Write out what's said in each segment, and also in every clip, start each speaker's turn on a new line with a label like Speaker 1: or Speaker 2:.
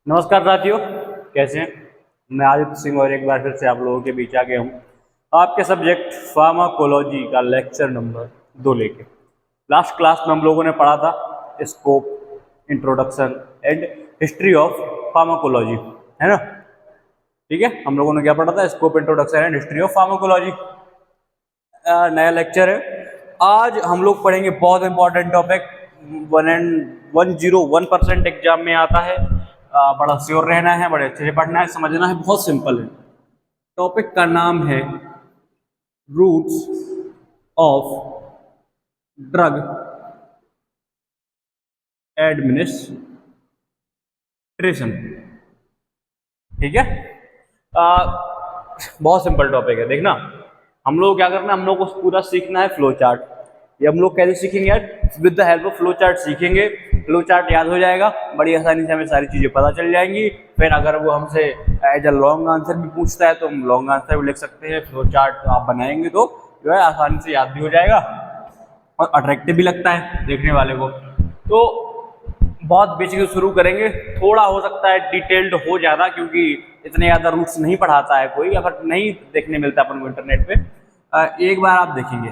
Speaker 1: नमस्कार साथियों, कैसे हैं। मैं आदित्य सिंह और एक बार फिर से आप लोगों के बीच आ गया हूँ आपके सब्जेक्ट फार्माकोलॉजी का लेक्चर नंबर 2 लेके। लास्ट क्लास में हम लोगों ने पढ़ा था scope, introduction and history of pharmacology, है ना। ठीक है, हम लोगों ने क्या पढ़ा था? Scope, introduction and history of pharmacology. नया लेक्चर है। आज हम लोग पढ़ेंगे बहुत इंपॉर्टेंट टॉपिक, 101% एग्जाम में आता है। बड़ा श्योर रहना है, बड़े अच्छे से पढ़ना है, समझना है, बहुत सिंपल है। टॉपिक का नाम है रूट्स ऑफ ड्रग एडमिनिस्ट्रेशन। ठीक है, बहुत सिंपल टॉपिक है। देखना, हम लोग क्या करना है, हम लोग को पूरा सीखना है फ्लो चार्ट। ये हम लोग कैसे सीखेंगे यार? With the help of flow chart सीखेंगे। फ्लो चार्ट याद हो जाएगा, बड़ी आसानी से हमें सारी चीजें पता चल जाएंगी। फिर अगर वो हमसे एज अ लॉन्ग आंसर भी पूछता है तो हम लॉन्ग आंसर भी लिख सकते हैं। फ्लो चार्ट आप बनाएंगे तो जो है आसानी से याद भी हो जाएगा और अट्रैक्टिव भी लगता है देखने वाले को। तो बहुत बेसिक से शुरू करेंगे, थोड़ा हो सकता है डिटेल्ड हो ज़्यादा, क्योंकि इतने ज़्यादा रूट्स नहीं पढ़ाता है कोई, अगर नहीं देखने मिलता अपन को इंटरनेट पे। एक बार आप देखेंगे।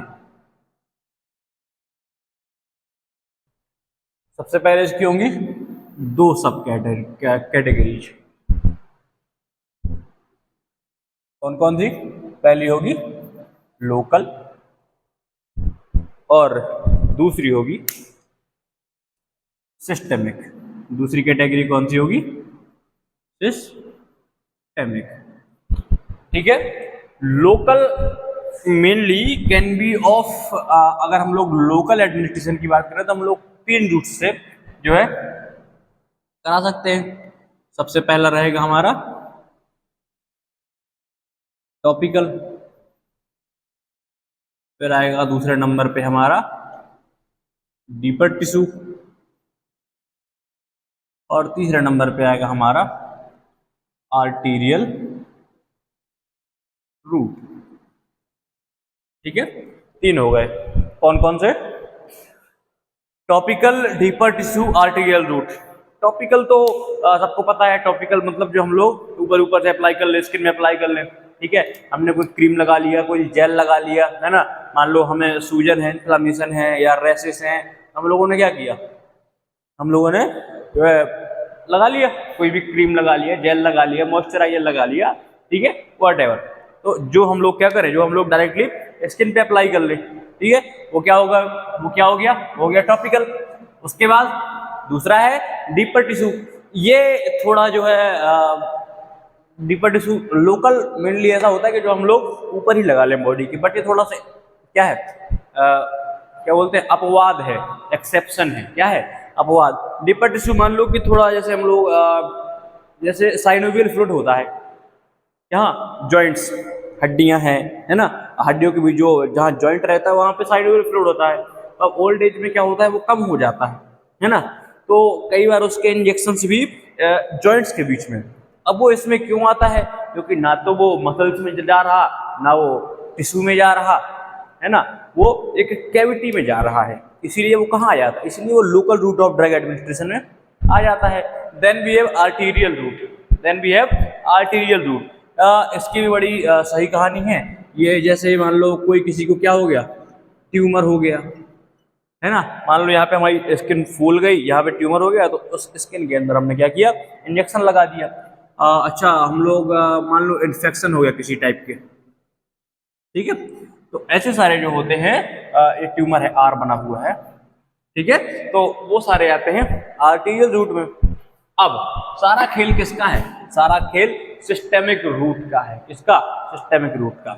Speaker 1: सबसे पहले इसकी होंगी दो सब कैटेगरीज। कौन कौन सी? पहली होगी लोकल और दूसरी होगी सिस्टेमिक। दूसरी कैटेगरी कौन सी होगी? सिस्टेमिक। ठीक है। Local mainly can be of, अगर हम लोग लोकल एडमिनिस्ट्रेशन की बात करें तो हम लोग 3 रूट से जो है करा सकते हैं। सबसे पहला रहेगा हमारा टॉपिकल, फिर आएगा दूसरे नंबर पे हमारा डीपर टिश्यू, और तीसरे नंबर पे आएगा हमारा आर्टीरियल रूट। ठीक है, 3 हो गए। कौन कौन से? Topical, deeper tissue, arterial route. Topical तो सबको पता है। टॉपिकल मतलब जो हम लोग ऊपर ऊपर से अप्लाई कर ले, स्किन में अप्लाई कर ले। ठीक है, हमने कोई क्रीम लगा लिया, कोई जेल लगा लिया, है ना। मान लो हमें सूजन है, इन्फ्लेमेशन है या रैशेस हैं, हम लोगों ने क्या किया? हम लोगों ने जो है लगा लिया, कोई भी क्रीम लगा लिया, जेल लगा लिया, मॉइस्चराइजर लगा लिया। ठीक है, वॉट। तो जो हम लोग क्या करें, जो हम लोग डायरेक्टली स्किन पे अप्लाई कर ले, ठीक है, वो क्या होगा? वो क्या हो गया? हो गया टॉपिकल। उसके बाद दूसरा है डीपर टिश्यू। ये थोड़ा जो है डीपर टिश्यू लोकल मेनली ऐसा होता है कि जो हम लोग ऊपर ही लगा लें बॉडी की, बट ये थोड़ा सा क्या है, क्या बोलते हैं, अपवाद है, एक्सेप्शन है। क्या है? अपवाद। डीपर टिश्यू मान लो कि थोड़ा जैसे हम लोग जैसे साइनोवियल फ्लूइड होता है, यहाँ जॉइंट्स, हड्डियां हैं, है ना, हड्डियों के बीच जो जहाँ जॉइंट रहता है वहां पे साइनोवियल फ्लूइड होता है। अब ओल्ड एज में क्या होता है, वो कम हो जाता है ना। तो कई बार उसके इंजेक्शंस भी जॉइंट्स के बीच में। अब वो इसमें क्यों आता है? क्योंकि ना तो वो मसल्स में जा रहा, ना वो टिश्यू में जा रहा, है ना, वो एक कैविटी में जा रहा है। इसीलिए वो कहाँ आ जाता है? इसलिए वो local route of drug administration में आ जाता है। Then we have arterial route. Then we have arterial route. इसकी भी बड़ी सही कहानी है। ये जैसे मान लो कोई किसी को क्या हो गया, ट्यूमर हो गया, है ना। मान लो यहाँ पे हमारी स्किन फूल गई, यहाँ पे ट्यूमर हो गया, तो उस स्किन के अंदर हमने क्या किया? इंजेक्शन लगा दिया। अच्छा, हम लोग मान लो इन्फेक्शन हो गया किसी टाइप के, ठीक है, तो ऐसे सारे जो होते हैं, ये ट्यूमर है, आर बना हुआ है, ठीक है, तो वो सारे आते हैं आर्टीरियल रूट में। अब सारा खेल किसका है? सारा खेल सिस्टेमिक रूट का है। किसका? सिस्टेमिक रूट का।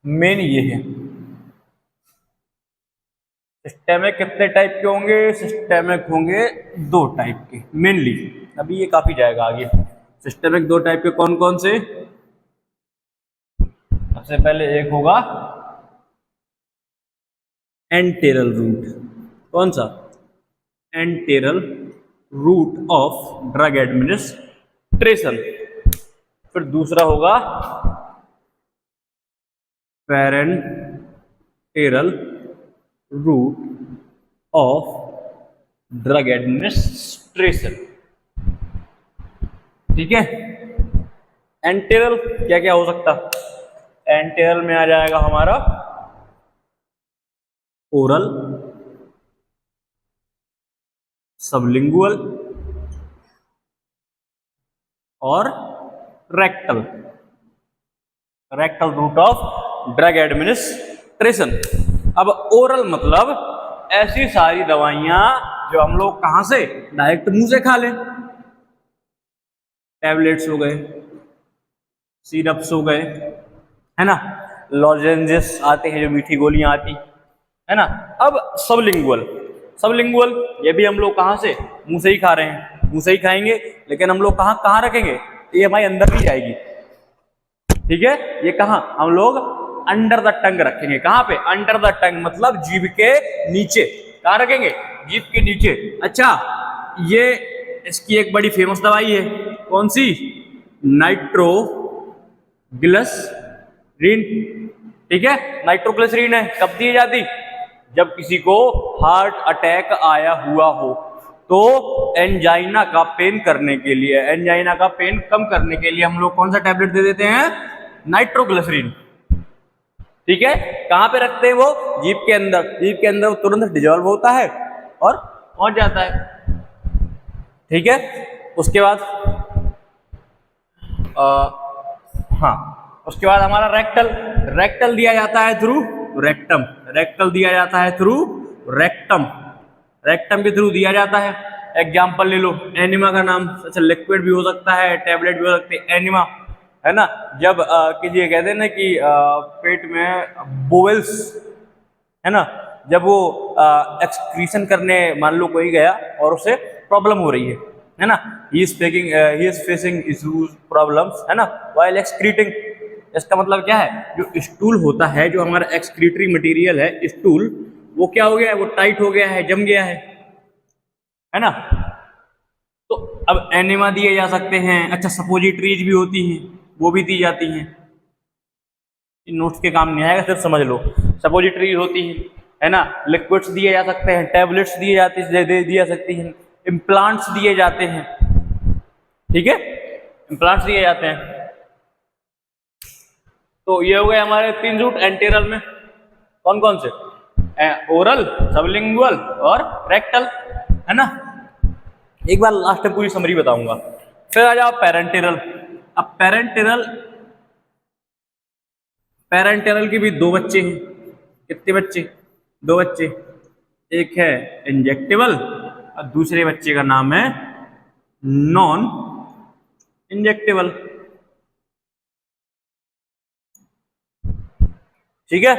Speaker 1: मेन ये है, सिस्टेमिक कितने टाइप के होंगे? सिस्टेमिक होंगे 2 टाइप के मेनली। अभी ये काफी जाएगा आगे। सिस्टेमिक 2 टाइप के कौन कौन से? सबसे पहले एक होगा एंटेरल रूट। कौन सा? Enteral route of drug administration. फिर दूसरा होगा parenteral route of drug administration. ठीक है। एंटेरल क्या क्या हो सकता, एंटेरल में आ जाएगा हमारा ओरल, सबलिंगुअल और rectal, rectal route of drug administration. अब ओरल मतलब ऐसी सारी दवाइयां जो हम लोग कहां से डायरेक्ट मुंह से खा लें, टैबलेट्स हो गए, सिरप्स हो गए, है ना, लॉजेंजेस आते हैं जो मीठी गोलियां आती है ना। अब सबलिंगुअल, सबलिंगुअल ये भी हम लोग कहां से, मुंह से ही खा रहे हैं, मुंह से ही खाएंगे, लेकिन हम लोग कहां कहां रखेंगे, ये हमारे अंदर भी जाएगी, ठीक है। ये कहां हम लोग अंडर द टंग रखेंगे, कहां पे, अंडर द टंग मतलब जीभ के नीचे, कहां रखेंगे, जीभ के नीचे। अच्छा, ये इसकी एक बड़ी फेमस दवाई है, कौन सी, नाइट्रोग्लिसरीन, ठीक है, नाइट्रोग्लिसरीन है, कब दी जाती, जब किसी को हार्ट अटैक आया हुआ हो तो एंजाइना का पेन करने के लिए, एंजाइना का पेन कम करने के लिए हम लोग कौन सा टैबलेट दे देते हैं, नाइट्रोग्लिसरीन, ठीक है। कहां पे रखते हैं वो, जीभ के अंदर, जीभ के अंदर वो तुरंत डिजॉल्व होता है और पहुंच जाता है, ठीक है। उसके बाद हाँ, उसके बाद हमारा रेक्टल, रेक्टल दिया जाता है थ्रू रेक्टम, रेक्टल दिया जाता है थ्रू रेक्टम, रेक्टम के थ्रू दिया जाता है। एग्जाम्पल ले लो, एनिमा का नाम, अच्छा लिक्विड भी हो सकता है, टैबलेट भी हो सकती है, एनिमा, है ना। जब किसी कहते हैं ना कि पेट में बोवेल्स, है ना, जब वो एक्सक्रीशन करने मान लो कोई गया और उसे प्रॉब्लम हो रही है ना, he is facing issues problems, है ना, व्हाइल एक्सक्रीटिंग। इसका मतलब क्या है, जो स्टूल होता है, जो हमारा एक्सक्रीटरी मटेरियल है स्टूल, वो क्या हो गया है, वो टाइट हो गया है, जम गया है ना। तो अब एनिमा दिए जा सकते हैं। अच्छा, सपोजिटरीज भी होती हैं, वो भी दी जाती हैं, नोट्स के काम नहीं आएगा, सिर्फ समझ लो, सपोजिटरीज होती है ना, लिक्विड्स दिए जा सकते हैं, टैबलेट्स दिए जाती दी जा सकती हैं, इम्प्लांट्स दिए जाते हैं, ठीक है, इम्प्लांट्स दिए जाते हैं। तो ये हो गए हमारे 3 रूट एंटेरल में, कौन कौन से, ओरल, सबलिंगुअल और रेक्टल, है ना। एक बार लास्ट में पूरी समरी बताऊंगा, फिर आ जाओ पेरेंटेरल। अब पेरेंटेरल, पेरेंटेरल के भी 2 बच्चे हैं, कितने बच्चे, 2 बच्चे, एक है इंजेक्टेबल और दूसरे बच्चे का नाम है नॉन इंजेक्टेबल, ठीक है,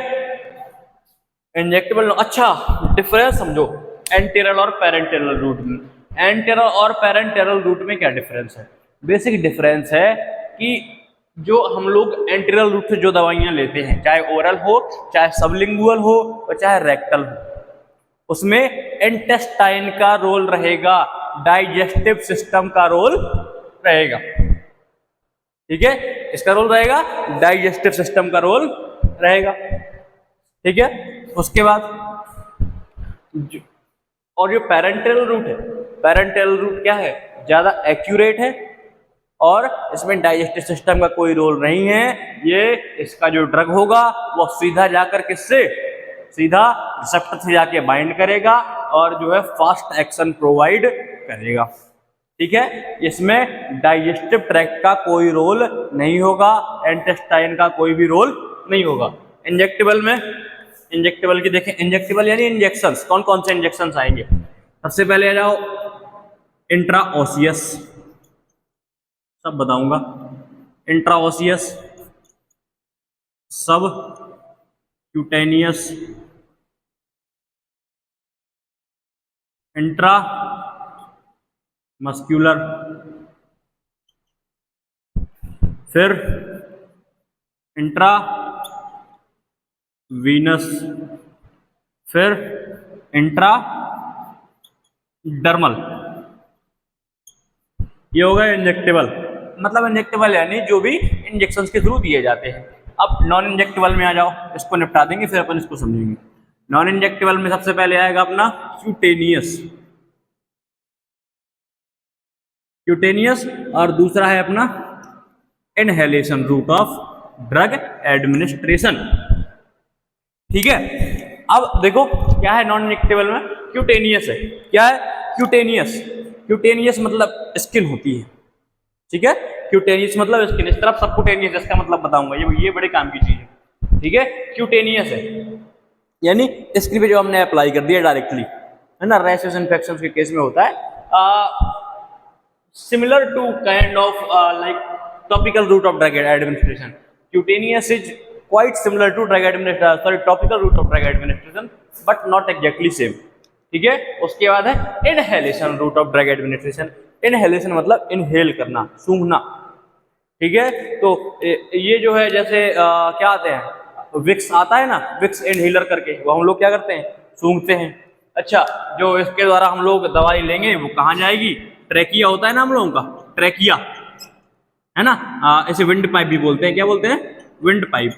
Speaker 1: इंजेक्टेबल। अच्छा, डिफरेंस समझो एंटेरल और पेरेंटेरल रूट में, एंटेरल और पेरेंटेरल रूट में क्या डिफरेंस है, बेसिक डिफरेंस है कि जो हम लोग एंटेरल रूट से जो दवाइयां लेते हैं, चाहे ओरल हो, चाहे सबलिंगुअल हो और चाहे रेक्टल हो, उसमें इंटेस्टाइन का रोल रहेगा, डाइजेस्टिव सिस्टम का रोल रहेगा, ठीक है, इसका रोल रहेगा, डाइजेस्टिव सिस्टम का रोल रहेगा, ठीक है। उसके बाद और जो पेरेंटेरल रूट है, पेरेंटेरल रूट क्या है, ज्यादा एक्यूरेट है और इसमें डाइजेस्टिव सिस्टम का कोई रोल नहीं है। ये इसका जो ड्रग होगा वो सीधा जाकर किससे, सीधा रिसेप्टर से जाके बाइंड करेगा और जो है फास्ट एक्शन प्रोवाइड करेगा, ठीक है। इसमें डाइजेस्टिव ट्रैक्ट का कोई रोल नहीं होगा, इंटेस्टाइन का कोई भी रोल नहीं होगा। इंजेक्टेबल में, इंजेक्टेबल की देखें, इंजेक्टेबल यानी इंजेक्शंस, कौन कौन से इंजेक्शंस आएंगे, सबसे पहले आ जाओ इंट्राओसियस, सब बताऊंगा, इंट्राओसियस, सब क्यूटेनियस, इंट्रा मस्क्यूलर, फिर इंट्रा वीनस, फिर इंट्रा डर्मल, ये हो गए इंजेक्टेबल। मतलब इंजेक्टेबल यानी जो भी इंजेक्शन के थ्रू दिए जाते हैं। अब नॉन इंजेक्टेबल में आ जाओ, इसको निपटा देंगे फिर अपन इसको समझेंगे। नॉन इंजेक्टेबल में सबसे पहले आएगा अपना क्यूटेनियस, क्यूटेनियस, और दूसरा है अपना inhalation route of drug administration. ठीक है, अब देखो क्या है नॉन इंजेक्टेबल में, क्यूटेनियस है। क्या है? क्यूटेनियस। क्यूटेनियस मतलब स्किन होती है। ठीक है, क्यूटेनियस मतलब स्किन। इस तरफ सबक्यूटेनियस, इसका मतलब बताऊंगा, ये बड़े काम की चीज है। ठीक है, क्यूटेनियस है यानी स्किन पे जो हमने अप्लाई कर दिया डायरेक्टली, है ना, रैशेस इन्फेक्शन के केस में होता है। Similar to kind of like topical route of drug administration. Cutaneous is quite similar to drug administration, sorry, topical route of drug administration, but not exactly same. ठीक है, उसके बाद है inhalation route of drug administration. Inhalation मतलब inhale करना, सूंघना। ठीक है, तो ये जो है जैसे क्या आते हैं, विक्स आता है ना, विक्स इनहेलर करके, वो हम लोग क्या करते हैं, सूंघते हैं। अच्छा, जो इसके द्वारा हम लोग दवाई लेंगे वो कहाँ जाएगी, ट्रैकिया होता है ना हम लोगों का, ट्रैकिया, है ना, इसे विंड पाइप भी बोलते हैं। क्या बोलते हैं? विंड पाइप,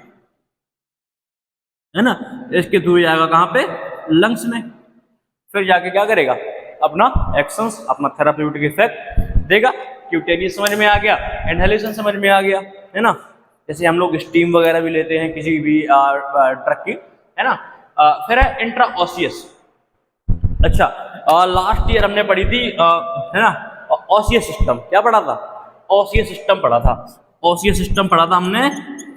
Speaker 1: है ना। इसके थ्रू जाएगा कहाँ पे, लंग्स में। फिर जाके क्या करेगा, अपना एक्शंस, अपना थेराप्यूटिक इफेक्ट देगा। क्यूटेनियस समझ में आ गया, इनहेलेशन समझ में आ गया, है ना। जैसे हम लोग स्टीम वगैरह भी लेते हैं किसी भी ड्रग की, है ना। फिर है इंट्राओसियस। अच्छा, लास्ट ईयर हमने पढ़ी थी, है ना, ऑसियस सिस्टम। क्या पढ़ा था? ऑसियस सिस्टम पढ़ा था। ऑसियस सिस्टम पढ़ा था हमने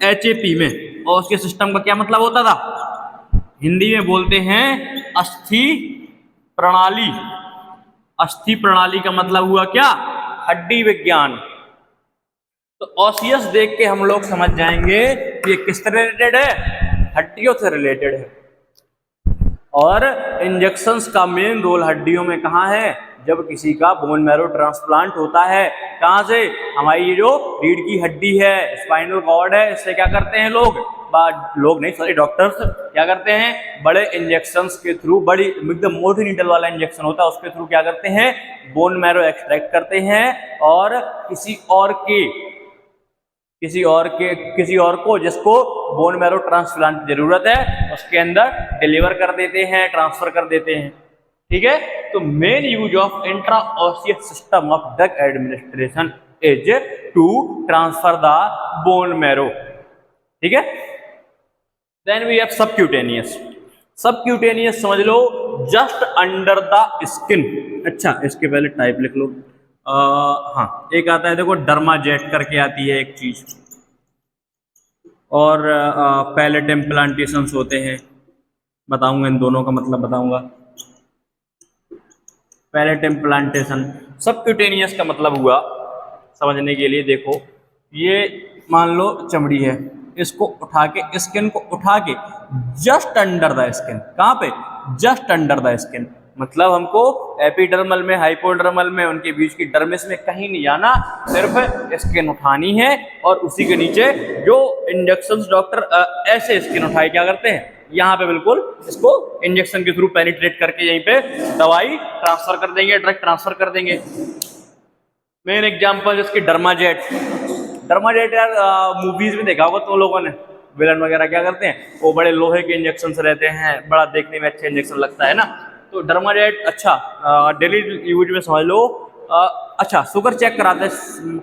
Speaker 1: HAP में। ऑसियस सिस्टम का क्या मतलब होता था? हिंदी में बोलते हैं अस्थि प्रणाली। अस्थि प्रणाली का मतलब हुआ क्या? हड्डी विज्ञान। तो ऑसियस देख के हम लोग समझ जाएंगे कि ये किससे रिलेटेड है, हड्डियों से रिलेटेड है। और इंजेक्शंस का मेन रोल हड्डियों में कहाँ है, जब किसी का बोन मैरो ट्रांसप्लांट होता है। कहाँ से? हमारी ये जो रीढ़ की हड्डी है, स्पाइनल कॉर्ड है, इससे क्या करते हैं लोग नहीं, सॉरी, डॉक्टर्स क्या करते हैं, बड़े इंजेक्शंस के थ्रू, बड़ी एकदम मोटी नीडल वाला इंजेक्शन होता है, उसके थ्रू क्या करते हैं, बोन मैरो एक्सट्रैक्ट करते हैं, और किसी और को जिसको बोन मैरो ट्रांसप्लांट की जरूरत है उसके अंदर डिलीवर कर देते हैं, ट्रांसफर कर देते हैं। ठीक है, तो main use of intraosseous system of drug administration is to transfer the bone marrow. ठीक है, then we have subcutaneous. Subcutaneous समझ लो जस्ट अंडर द स्किन। अच्छा, इसके पहले टाइप लिख लो। हाँ, एक आता है देखो डर्माजेट करके आती है एक चीज, और पैलेट इम्प्लांटेशंस होते हैं। बताऊंगा, इन दोनों का मतलब बताऊंगा। पैलेट इम्प्लांटेशन, सबक्यूटेनियस का मतलब हुआ समझने के लिए, देखो ये मान लो चमड़ी है, इसको उठा के, स्किन को उठा के जस्ट अंडर द स्किन, कहाँ पे, जस्ट अंडर द स्किन, मतलब हमको एपिडर्मल में, हाइपोडर्मल में, उनके बीच की डर्मिस में कहीं नहीं जाना, सिर्फ स्किन उठानी है। और उसी के नीचे जो इंजेक्शंस डॉक्टर ऐसे स्किन उठाए क्या करते हैं, यहाँ पे बिल्कुल इसको इंजेक्शन के थ्रू पेनिट्रेट करके यहीं पे दवाई ट्रांसफर कर देंगे, ड्रग ट्रांसफर कर देंगे। मेन एग्जांपल इसकी डर्माजेट। डर्माजेट यार मूवीज में देखा होगा तो लोगों ने, विलन वगैरह क्या करते हैं, वो बड़े लोहे के इंजेक्शन रहते हैं, बड़ा देखने में अच्छा इंजेक्शन लगता है ना। तो डर्माजेट, अच्छा, डेली यूज में समझ लो। अच्छा, शुगर चेक कराते,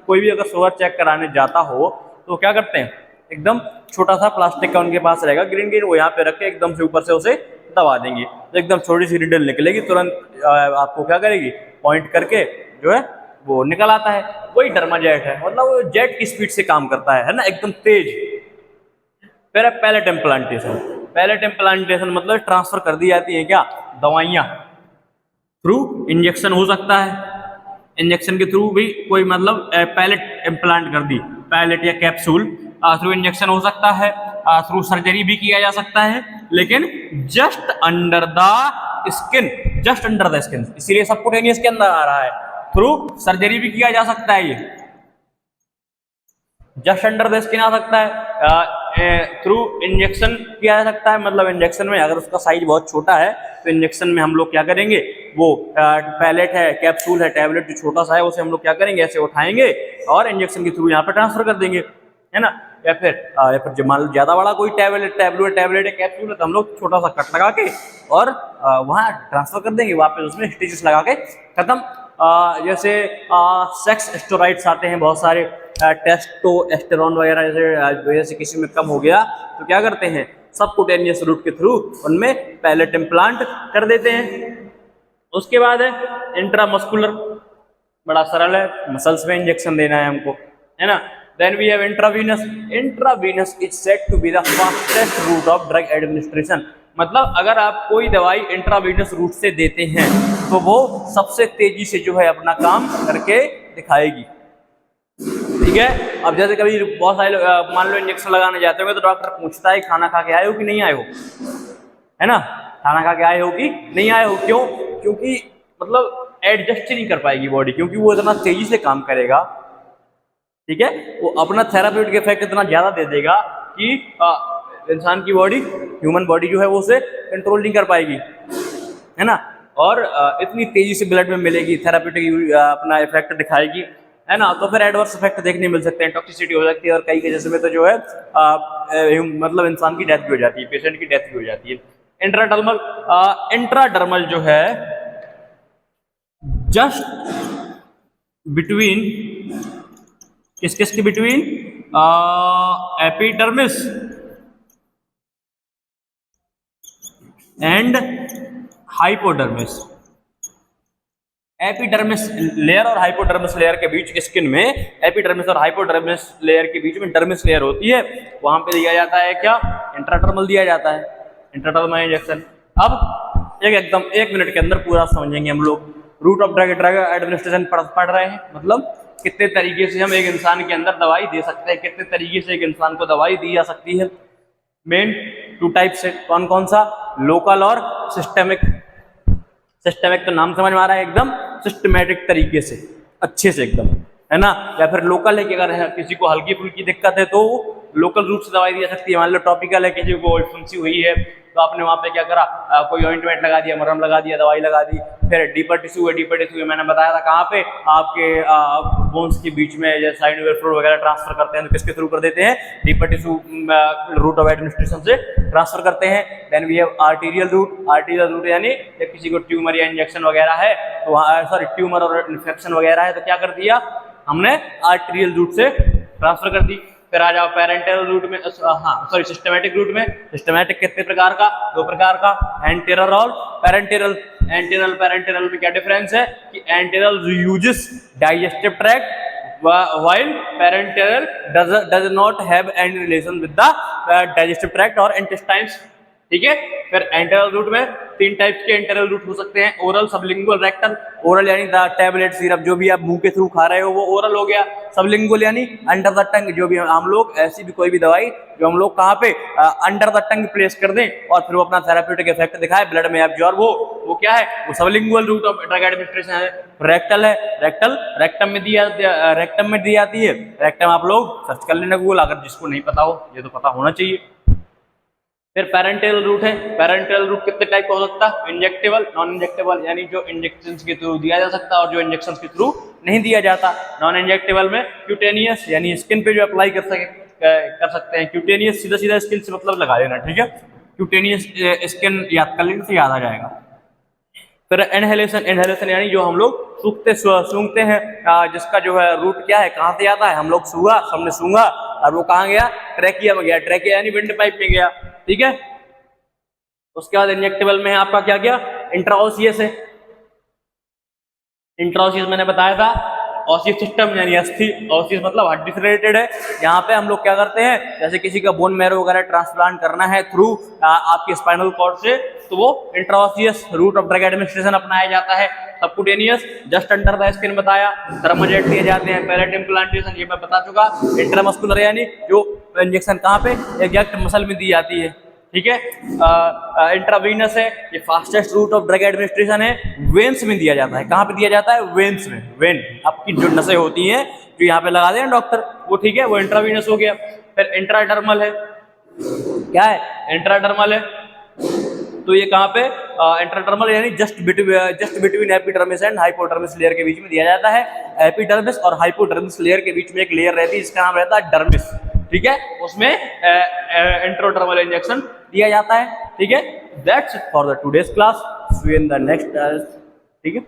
Speaker 1: कोई भी अगर शुगर चेक कराने जाता हो तो क्या करते हैं, एकदम छोटा सा प्लास्टिक का उनके पास रहेगा, ग्रीन ग्रीन, वो यहाँ पे रख के एकदम से ऊपर से उसे दबा देंगे, तो एकदम छोटी सी निडल निकलेगी, तुरंत आपको क्या करेगी, पॉइंट करके जो है वो निकल आता है। वही डर्माजेट है, मतलब वो जेट की स्पीड से काम करता है ना, एकदम तेज। फिर है पैलेट इम्प्लांटेशन। पैलेट इम्प्लांटेशन मतलब ट्रांसफर कर दी जाती है क्या, दवाइयाँ थ्रू इंजेक्शन हो सकता है, इंजेक्शन के थ्रू भी कोई मतलब पैलेट इम्प्लांट कर दी, पैलेट या कैप्सूल थ्रू इंजेक्शन हो सकता है, थ्रू सर्जरी भी किया जा सकता है, लेकिन just under the skin, just under the skin, इसीलिए सबक्यूटेनियस के अंदर आ रहा है। थ्रू सर्जरी भी किया जा सकता है, ये जस्ट अंडर द स्किन आ सकता है, थ्रू इंजेक्शन किया जा सकता है, मतलब इंजेक्शन में अगर उसका साइज बहुत छोटा है तो इंजेक्शन में हम लोग क्या करेंगे, वो पैलेट है, कैप्सूल है, टैबलेट जो छोटा सा है उसे हम लोग क्या करेंगे, ऐसे उठाएंगे और इंजेक्शन के थ्रू यहाँ पे ट्रांसफर कर देंगे, है ना। या फिर जब मान लो ज्यादा बड़ा कोई टैबलेट है, कैप्सूल है, तो हम लोग छोटा सा कट लगा के और वहाँ ट्रांसफर कर देंगे, वापस उसमें स्टिचेस लगा के खत्म। जैसे सेक्स स्टेरॉइड्स आते हैं बहुत सारे, टेस्टोस्टेरोन वगैरह, जैसे किसी में कम हो गया तो क्या करते हैं, सबकुटेनियस रूट के थ्रू उनमें पैलेट इम्प्लांट कर देते हैं। उसके बाद है इंट्रामस्कुलर, बड़ा सरल है, मसल्स में इंजेक्शन देना है हमको, है ना। Then we have intravenous. Intravenous is said to be the fastest route of drug administration. मतलब अगर आप कोई दवाई इंट्रावीनस रूट से देते हैं तो वो सबसे तेजी से जो है अपना काम करके दिखाएगी, ठीक है। अब जैसे कभी बहुत सारे मान लो इंजेक्शन लगाने जाते हो तो डॉक्टर पूछता है खाना खा के आए हो कि नहीं आए हो, है ना, खाना खा के आए हो कि नहीं आए हो, क्यों, क्योंकि मतलब एडजस्ट ही नहीं कर पाएगी बॉडी, क्योंकि वो इतना तेजी से काम करेगा, ठीक है, वो अपना थेराप्यूटिक इफेक्ट इतना ज्यादा दे देगा कि इंसान की बॉडी, ह्यूमन बॉडी जो है वो उसे कंट्रोल नहीं कर पाएगी, है ना, और इतनी तेजी से ब्लड में मिलेगी, थेराप्यूटिक अपना इफेक्ट दिखाएगी, है ना। तो फिर एडवर्स इफेक्ट देखने मिल सकते हैं, टॉक्सिसिटी हो सकती है, और कई केसेस में तो जो है मतलब इंसान की डेथ भी हो जाती है, पेशेंट की डेथ भी हो जाती है। इंट्राडर्मल, इंट्राडर्मल जो है जस्ट बिटवीन, किस किस के between, epidermis and hypodermis. Epidermis layer और हाइपोडर्मिस लेयर के बीच स्किन में, एपिडर्मिस और हाइपोडर्मिस लेयर के बीच में डर्मिस लेयर होती है, वहां पे दिया जाता है क्या, इंट्राडर्मल दिया जाता है, इंट्राडर्मल इंजेक्शन। अब एकदम 1 मिनट के अंदर पूरा समझेंगे हम लोग। रूट ऑफ ड्रग एडमिनिस्ट्रेशन पढ़ रहे हैं, मतलब कितने तरीके से हम एक इंसान के अंदर दवाई दे सकते हैं, कितने तरीके से एक इंसान को दवाई दी जा सकती है। मेन 2 टाइप्स है, कौन कौन सा, लोकल और सिस्टेमिक। सिस्टेमिक तो नाम समझ में आ रहा है, एकदम सिस्टमेटिक तरीके से, अच्छे से एकदम, है ना। या फिर लोकल है कि अगर किसी को हल्की फुल्की दिक्कत है तो लोकल रूप से दवाई दी जा सकती है। मान लो टॉपिकल है, किसी को फुंसी हुई है तो आपने वहाँ पे क्या करा, कोई ऑइंटमेंट लगा दिया, मरहम लगा दिया, दवाई लगा दी। फिर डीपर टिश्यू है, डीपर टिश्यू मैंने बताया था कहाँ पे, आपके बोन्स के बीच में, जैसे साइनोवियल फ्लूइड वगैरह ट्रांसफर करते हैं तो किसके थ्रू कर देते हैं, deeper tissue route of administration से ट्रांसफर करते हैं। Then we have arterial route. Arterial route यानी जब किसी को ट्यूमर या इंजेक्शन वगैरह है तो सॉरी ट्यूमर और इन्फेक्शन वगैरह है तो क्या कर दिया हमने, आर्टीरियल रूट से ट्रांसफर कर दी। फिर आ जाओ पेरेंटल रूट में, सिस्टमैटिक रूट में। सिस्टमैटिक कितने प्रकार का, 2 प्रकार का, एंटेरल और पेरेंटेरल। एंटेरल पेरेंटेरल में क्या डिफरेंस है कि enteral uses digestive tract while parenteral does not have any relation with the digestive tract or intestines, ठीक है। फिर एंटेरल रूट में 3 टाइप्स के एंटेरल रूट हो सकते हैं, ओरल, सबलिंगुअल, रेक्टल। ओरल यानी टैबलेट सिरप जो भी आप मुंह के थ्रू खा रहे हो वो ओरल हो गया। सबलिंगुअल यानी अंडर द टंग, जो भी हम लोग ऐसी भी कोई भी दवाई जो हम लोग कहाँ पे अंडर द टंग प्लेस कर दें और फिर वो अपना थेराप्यूटिक इफेक्ट दिखाए, ब्लड में एब्जॉर्ब हो, वो क्या है, वो sublingual route of drug administration है। रेक्टल है, रेक्टल रेक्टम में दी जाती है। रेक्टम आप लोग सर्च कर लेना गूगल, अगर जिसको नहीं पता हो, ये तो पता होना चाहिए। फिर पेरेंटल रूट है। पेरेंटल रूट कितने टाइप का हो सकता है, इंजेक्टेबल, नॉन इंजेक्टेबल, यानी जो इंजेक्शन के थ्रू दिया जा सकता है और जो इंजेक्शन के थ्रू नहीं दिया जाता। नॉन इंजेक्टेबल में क्यूटेनियस, यानी स्किन पे जो अप्लाई कर सकते हैं। क्यूटेनियस सीधा स्किन से मतलब लगा लेना, ठीक है। क्यूटेनियस स्किन याद कर लेने से याद आ जाएगा। फिर इनहेलेशन, इनहेलेशन यानी जो हम लोग सूंघते हैं, जिसका जो है रूट क्या है, कहाँ से आता है, हम लोग सूंघा, हमने सूंघा और वो कहाँ गया, ट्रैकिया में गया। ट्रैकिया यानी विंड पाइप में गया, ठीक है। उसके बाद इंजेक्टेबल में आपका क्या गया, इंट्राओसियस है। इंट्राओसियस मैंने बताया था, ऑसियस सिस्टम यानी अस्थि, ऑसियस मतलब हड्डी से रिलेटेड है। यहाँ पे हम लोग क्या करते हैं, जैसे किसी का बोन मैरो वगैरह ट्रांसप्लांट करना है थ्रू आपके स्पाइनल कॉर्ड से, तो वो इंट्राओसियस रूट ऑफ ड्रग एडमिनिस्ट्रेशन अपनाया जाता है। Subcutaneous just under the skin बताया, थर्मोजेट दिए जाते हैं। पैलेट इम्प्लांटेशन ये मैं बता चुका। इंट्रामस्कुलर यानी जो इंजेक्शन कहाँ पे, एग्जैक्ट मसल में दी जाती है, ठीक है। इंट्रावीनस है, ये fastest route of drug administration है। वेन्स में दिया जाता है, कहाँ पे दिया जाता है, वेन्स में। वेन आपकी जो नसें होती हैं जो यहाँ पे लगा दें डॉक्टर, वो ठीक है, वो इंट्रावीनस हो गया। फिर इंट्राडर्मल है, क्या है, इंट्राडर्मल है, तो ये कहाँ पे, इंट्राडर्मल यानी just between epidermis and hypodermis layer के बीच में दिया जाता है। एपिडर्मिस और हाइपोडर्मिस लेयर के बीच में एक लेयर रहती है जिसका नाम रहता है डर्मिस, ठीक है। उसमें इंट्राडर्मल इंजेक्शन दिया जाता है, ठीक है। That's it for the today's class, see you in the next, ठीक है।